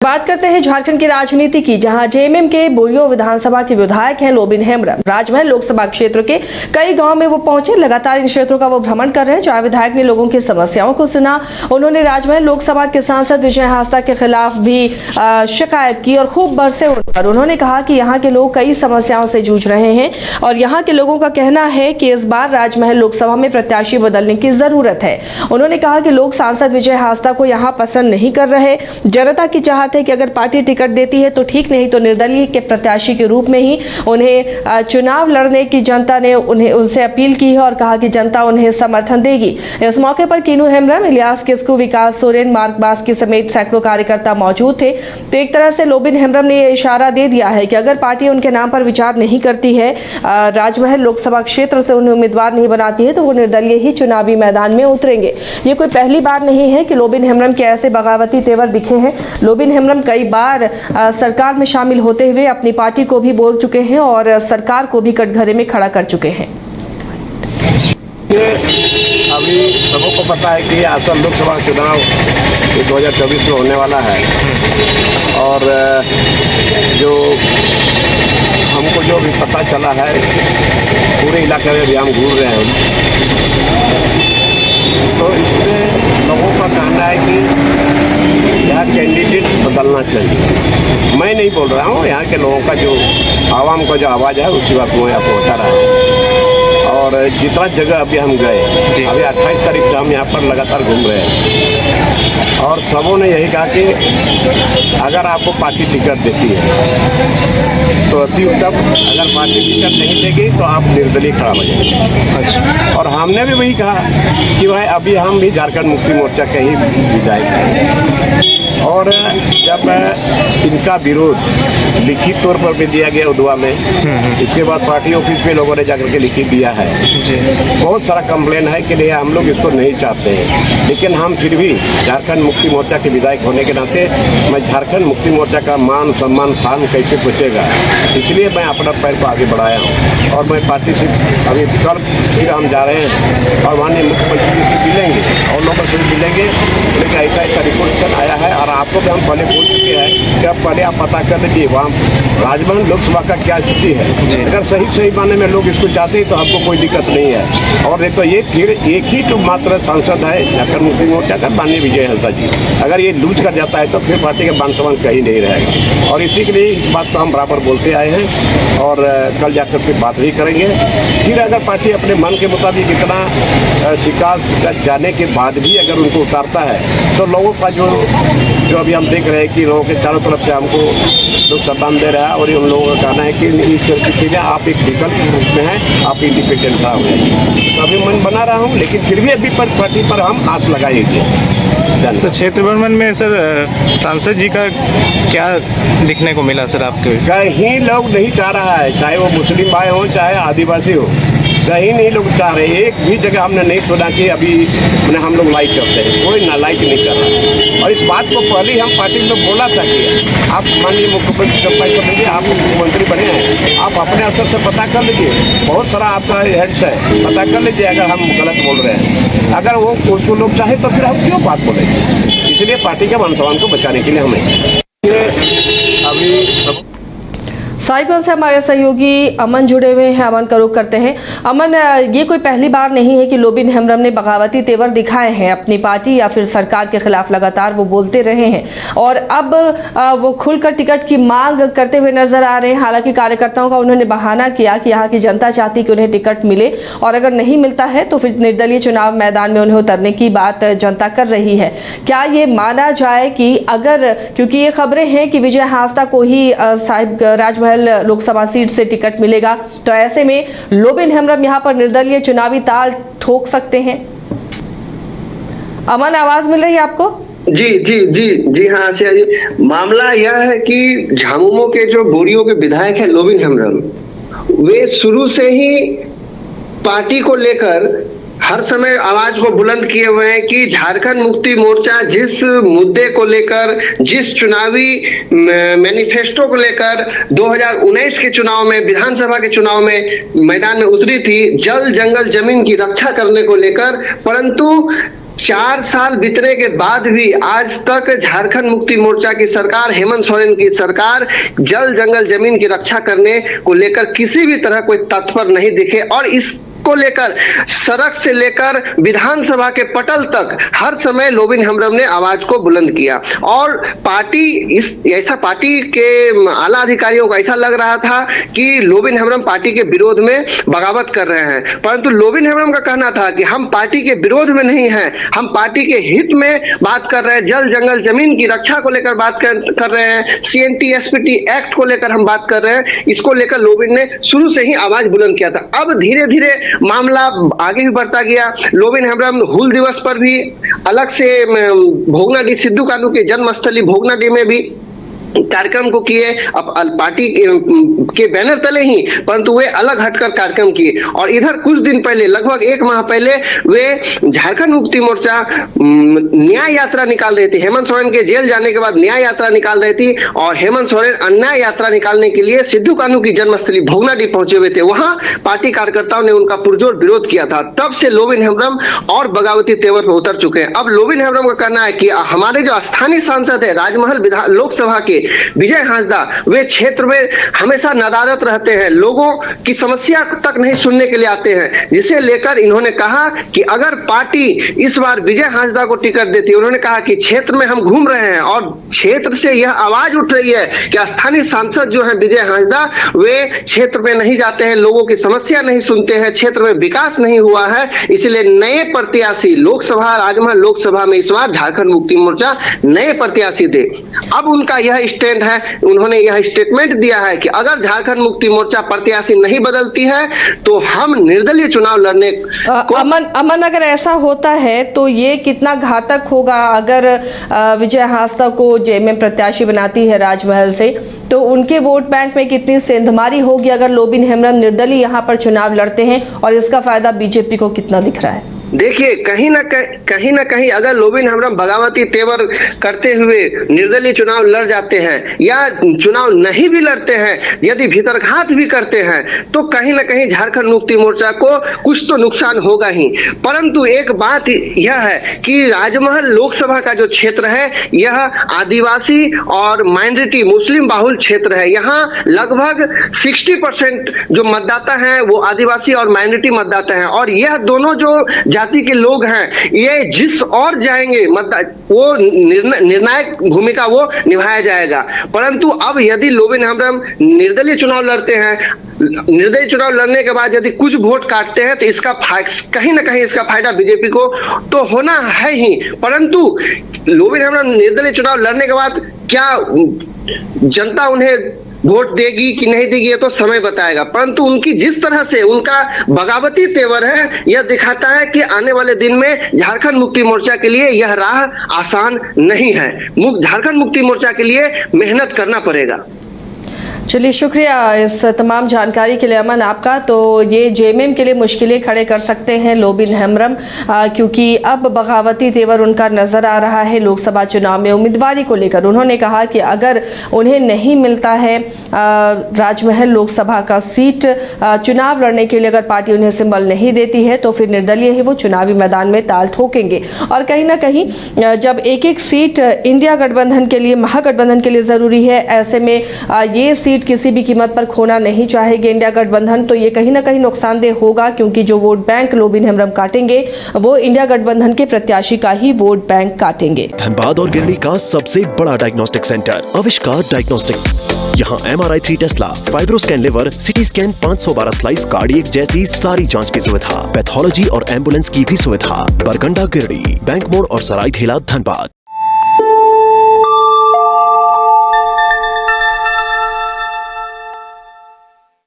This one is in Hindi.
बात करते हैं झारखंड की राजनीति की, जहां जेएमएम के बोरियो विधानसभा के विधायक हैं लोबिन हेम्ब्रम। राजमहल लोकसभा क्षेत्र के कई गांव में वो पहुंचे, लगातार इन क्षेत्रों का वो भ्रमण कर रहे हैं। जहां विधायक ने लोगों की समस्याओं को सुना। उन्होंने राजमहल लोकसभा के सांसद विजय हांसदा के खिलाफ भी शिकायत की और खूब बरसे उन पर। उन्होंने कहा कि यहाँ के लोग कई समस्याओं से जूझ रहे हैं और यहाँ के लोगों का कहना है कि इस बार राजमहल लोकसभा में प्रत्याशी बदलने की जरूरत है। उन्होंने कहा कि लोग सांसद विजय हांसदा को यहाँ पसंद नहीं कर रहे। जनता की चाहत है कि अगर पार्टी टिकट देती है तो ठीक, नहीं तो निर्दलीय के प्रत्याशी के रूप में ही उन्हें चुनाव लड़ने की जनता ने उनसे अपील की है और कहा कि जनता उन्हें समर्थन देगी। इस मौके पर कीनू हेम्ब्रम, इलियास किस्कू, विकास सोरेन, मार्क बास्की समेत सैकड़ों कार्यकर्ता मौजूद थे। तो एक तरह से लोबिन हेम्ब्रम ने यह इशारा दे दिया है कि अगर पार्टी उनके नाम पर विचार नहीं करती है, राजमहल लोकसभा क्षेत्र से उन्हें उम्मीदवार नहीं बनाती है, तो वो निर्दलीय ही चुनावी मैदान में उतरेंगे। ये कोई पहली बार नहीं है कि लोबिन हेम्ब्रम के ऐसे बगावती तेवर दिखे हैं। लोबिन हेम्ब्रम कई बार सरकार में शामिल होते हुए अपनी पार्टी को भी बोल चुके हैं और सरकार को भी कटघरे में खड़ा कर चुके हैं। अभी सबको पता है कि असम लोकसभा चुनाव 2024 में होने वाला है और जो हमको जो भी पता चला है, पूरे इलाके में भी हम घूम रहे हैं, तो इसमें लोगों का कहना है कि यहाँ कैंडिडेट बदलना चाहिए। मैं नहीं बोल रहा हूँ, यहाँ के लोगों का जो आवाम का जो आवाज़ है उसी बात को यहाँ पहुँचा रहा हूँ। और जितना जगह अभी हम गए, अभी 28 तारीख से हम यहाँ पर लगातार घूम रहे हैं और सबों ने यही कहा कि अगर आपको पार्टी टिकट देती है तो अति उत्तम, अगर पार्टी टिकट नहीं देगी तो आप निर्दलीय खड़ा हो जाएंगे। और हमने भी वही कहा कि भाई अभी हम भी झारखंड मुक्ति मोर्चा के ही विधायक हैं और जब इनका विरोध लिखित तौर पर भी दिया गया उदवा में, इसके बाद पार्टी ऑफिस में लोगों ने जाकर के लिखित दिया है। बहुत सारा कंप्लेन है कि नहीं हम लोग इसको नहीं चाहते हैं, लेकिन हम फिर भी झारखंड मुक्ति मोर्चा के विधायक होने के नाते मैं झारखंड मुक्ति मोर्चा का मान सम्मान शान कैसे पूछेगा, इसलिए मैं अपना पैर को आगे बढ़ाया हूँ। और मैं पार्टी से अभी कल फिर हम जा रहे हैं और माननीय मुख्यमंत्री जी से मिलेंगे और लोगों से भी मिलेंगे, लेकिन ऐसा ऐसा रिपोर्ट आया है और आपको भी हम पहले बोल चुके हैं कि अब पहले आप पता कर लीजिए वहाँ राजमहल लोकसभा का क्या स्थिति है। अगर सही माने में लोग इसको चाहते हैं तो आपको कोई दिक्कत नहीं है। और नहीं तो ये फिर एक ही तो मात्र सांसद है झारखंड मुक्ति मोर्चा का, माननीय विजय हांसदा जी। अगर ये लूज कर जाता है तो फिर पार्टी का मान सम्मान कहीं नहीं रहेगा और इसी के लिए इस बात को हम बराबर बोलते आए हैं और कल जाकर फिर बात भी करेंगे। फिर अगर पार्टी अपने मन के मुताबिक इतना शिकायत जाने के बाद भी अगर उनको उतारता है तो लोगों का जो अभी हम देख रहे हैं कि लोगों के चारों तरफ से हमको लोग सम्मान दे रहा है और उन लोगों का कहना है कि इस चीज़ें आप एक विकल्प के रूप में हैं, आप इंडिपेंडेंट रहा हो जाइए। तो अभी मन बना रहा हूँ, लेकिन फिर भी अभी पार्टी पर हम आस लगाएंगे। सर क्षेत्र भ्रमण में सर सांसद जी का क्या दिखने को मिला सर आपके? कहीं लोग नहीं चाह रहा है, चाहे वो मुस्लिम भाई हो चाहे आदिवासी हो, कहीं नहीं लोग चाह रहे। एक भी जगह हमने नहीं सुना कि अभी मैंने हम लोग लाइक करते हैं, कोई ना लाइक नहीं कर रहा। और इस बात को पहले ही हम पार्टी में बोला था कि आप माननीय मुख्यमंत्री जब पैसा लीजिए, आप मुख्यमंत्री बने हैं, आप अपने असर से पता कर लीजिए, बहुत सारा आपका हेड्स है, पता कर लीजिए अगर हम गलत बोल रहे हैं। अगर वो उसको लोग चाहे तो फिर हम क्यों बात बोलेंगे। इसलिए पार्टी के मान सम्मान को बचाने के लिए हमें अभी साइकिल से हमारे सहयोगी अमन जुड़े हुए हैं। अमन का रुख करते हैं। अमन, ये कोई पहली बार नहीं है कि लोबिन हेम्ब्रम ने बगावती तेवर दिखाए हैं अपनी पार्टी या फिर सरकार के खिलाफ, लगातार वो बोलते रहे हैं और अब वो खुलकर टिकट की मांग करते हुए नजर आ रहे हैं। हालांकि कार्यकर्ताओं का उन्होंने बहाना किया कि यहाँ की जनता चाहती कि उन्हें टिकट मिले और अगर नहीं मिलता है तो फिर निर्दलीय चुनाव मैदान में उन्हें उतरने की बात जनता कर रही है। क्या ये माना जाए कि अगर, क्योंकि ये खबरें हैं कि विजय हांसदा को ही साहिब राजमहल लोकसभा सीट से टिकट मिलेगा, तो ऐसे में लोबिन हेम्ब्रम यहां पर निर्दलीय चुनावी ताल ठोक सकते हैं। अमन, आवाज मिल रही है आपको? जी हाँ आसिया जी, मामला यह है कि झामुमो के जो बोरियो के विधायक है लोबिन हेम्ब्रम, वे शुरू से ही पार्टी को लेकर हर समय आवाज को बुलंद किए हुए हैं कि झारखंड मुक्ति मोर्चा जिस मुद्दे को लेकर, जिस चुनावी मैनिफेस्टो को लेकर 2019 के चुनाव में, विधानसभा के चुनाव में मैदान में उतरी थी, जल जंगल जमीन की रक्षा करने को लेकर, परंतु 4 साल बीतने के बाद भी आज तक झारखंड मुक्ति मोर्चा की सरकार, हेमंत सोरेन की सरकार जल जंगल जमीन की रक्षा करने को लेकर किसी भी तरह कोई तत्पर नहीं दिखे और इस को लेकर सड़क से लेकर विधानसभा के पटल तक हर समय लोबिन हेम्ब्रम ने आवाज को बुलंद किया और पार्टी के आला अधिकारियों को ऐसा लग रहा था कि लोबिन हेम्ब्रम पार्टी के विरोध में बगावत कर रहे हैं, परंतु लोबिन हेम्ब्रम का कहना था कि हम पार्टी के विरोध में नहीं हैं, हम पार्टी के हित में बात कर रहे हैं, जल जंगल जमीन की रक्षा को लेकर बात कर रहे हैं, CNT-SPT एक्ट को लेकर हम बात कर रहे हैं। इसको लेकर लोबिन ने शुरू से ही आवाज बुलंद किया था। अब धीरे धीरे मामला आगे भी बढ़ता गया। लोबिन हेम्ब्रम हूल दिवस पर भी अलग से भोगनाडीह सिद्धू कानू के जन्मस्थली भोगनाडीह में भी कार्यक्रम को किए, अब पार्टी के बैनर तले ही, परंतु वे अलग हटकर कार्यक्रम किए। और इधर कुछ दिन पहले, लगभग 1 माह पहले, वे झारखंड मुक्ति मोर्चा न्याय यात्रा निकाल रही थी। हेमंत सोरेन के जेल जाने के बाद न्याय यात्रा निकाल रही थी और हेमंत सोरेन अन्याय यात्रा निकालने के लिए सिद्धू कानू की जन्मस्थली भोगनाडीह पहुंचे हुए थे। वहां पार्टी कार्यकर्ताओं ने उनका पुरजोर विरोध किया था। तब से लोबिन हेम्ब्रम और बगावती तेवर पर उतर चुके हैं। अब लोबिन हेम्ब्रम का कहना है कि हमारे जो स्थानीय सांसद है राजमहल लोकसभा के विजय हांसदा, वे क्षेत्र में हमेशा नदारत रहते हैं, लोगों की समस्या तक नहीं सुनने के लिए आते हैं, जिसे लेकर इन्होंने कहा कि अगर पार्टी इस बार विजय हांसदा को टिकट देती है, उन्होंने कहा कि क्षेत्र में हम घूम रहे हैं और क्षेत्र से यह आवाज उठ रही है कि स्थानीय सांसद जो है विजय हांसदा, वे क्षेत्र में नहीं जाते हैं, लोगों की समस्या नहीं सुनते हैं, क्षेत्र में विकास नहीं हुआ है, इसलिए नए प्रत्याशी लोकसभा, राजमहल लोकसभा में इस बार झारखंड मुक्ति मोर्चा नए प्रत्याशी दे। अब उनका यह स्टैंड है, उन्होंने यह स्टेटमेंट दिया है कि अगर झारखंड मुक्ति मोर्चा प्रत्याशी नहीं बदलती है तो हम निर्दलीय चुनाव लड़ने को अमन, अगर ऐसा होता है तो ये कितना घातक होगा अगर विजय हांसदा को जेएमएम प्रत्याशी बनाती है राजमहल से, तो उनके वोट बैंक में कितनी सेंधमारी होगी अगर लोबिन हेम्ब्रम निर्दलीय यहाँ पर चुनाव लड़ते हैं, और इसका फायदा बीजेपी को कितना दिख रहा है? देखिए, कहीं ना कहीं अगर लोबिन हेम्ब्रम बगावती तेवर करते हुए निर्दलीय चुनाव लड़ जाते हैं या चुनाव नहीं भी लड़ते हैं, यदि भीतरघात भी करते हैं, तो कहीं ना कहीं झारखंड मुक्ति मोर्चा को कुछ तो नुकसान होगा ही। परंतु एक बात यह है कि राजमहल लोकसभा का जो क्षेत्र है, यह आदिवासी और माइनॉरिटी मुस्लिम बाहुल क्षेत्र है। यहाँ लगभग 60% जो मतदाता हैं वो आदिवासी और माइनॉरिटी मतदाता हैं, और यह दोनों जो जाति के लोग हैं, ये जिस और जाएंगे वो निर्णायक भूमिका वो निभाया जाएगा। परंतु अब यदि लोबिन हेम्ब्रम निर्दलीय चुनाव लड़ते हैं, निर्दलीय चुनाव लड़ने के बाद यदि कुछ वोट काटते हैं, तो इसका कहीं ना कहीं इसका फायदा बीजेपी को तो होना है ही। परंतु लोबिन हेम्ब्रम निर्दलीय चुनाव लड़ने के बाद क्या जनता उन्हें वोट देगी कि नहीं देगी, ये तो समय बताएगा। परंतु उनकी जिस तरह से उनका बगावती तेवर है, यह दिखाता है कि आने वाले दिन में झारखंड मुक्ति मोर्चा के लिए यह राह आसान नहीं है। झारखंड मुक्ति मोर्चा के लिए मेहनत करना पड़ेगा। चलिए, शुक्रिया इस तमाम जानकारी के लिए अमन आपका। तो ये जेएमएम के लिए मुश्किलें खड़े कर सकते हैं लोबिन हेम्ब्रम, क्योंकि अब बगावती तेवर उनका नजर आ रहा है लोकसभा चुनाव में उम्मीदवारी को लेकर। उन्होंने कहा कि अगर उन्हें नहीं मिलता है राजमहल लोकसभा का सीट चुनाव लड़ने के लिए, अगर पार्टी उन्हें सिंबल नहीं देती है, तो फिर निर्दलीय ही वो चुनावी मैदान में ताल ठोकेंगे। और कहीं ना कहीं जब एक एक सीट इंडिया गठबंधन के लिए, महागठबंधन के लिए ज़रूरी है, ऐसे में ये सीट किसी भी कीमत पर खोना नहीं चाहेगी इंडिया गठबंधन, तो ये कहीं ना कहीं नुकसानदेह होगा, क्योंकि जो वोट बैंक लोबिन हेम्ब्रम काटेंगे वो इंडिया गठबंधन के प्रत्याशी का ही वोट बैंक काटेंगे। धनबाद और गिरिडीह का सबसे बड़ा डायग्नोस्टिक सेंटर आविष्कार डायग्नोस्टिक। यहाँ MRI 3 Tesla, fibroscan liver, CT scan 512 slice, cardiac जैसी सारी जांच की सुविधा, पैथोलॉजी और एम्बुलेंस की भी सुविधा। बरकंडा गिरिडीह, बैंक मोड़ और सराय ठेला धनबाद।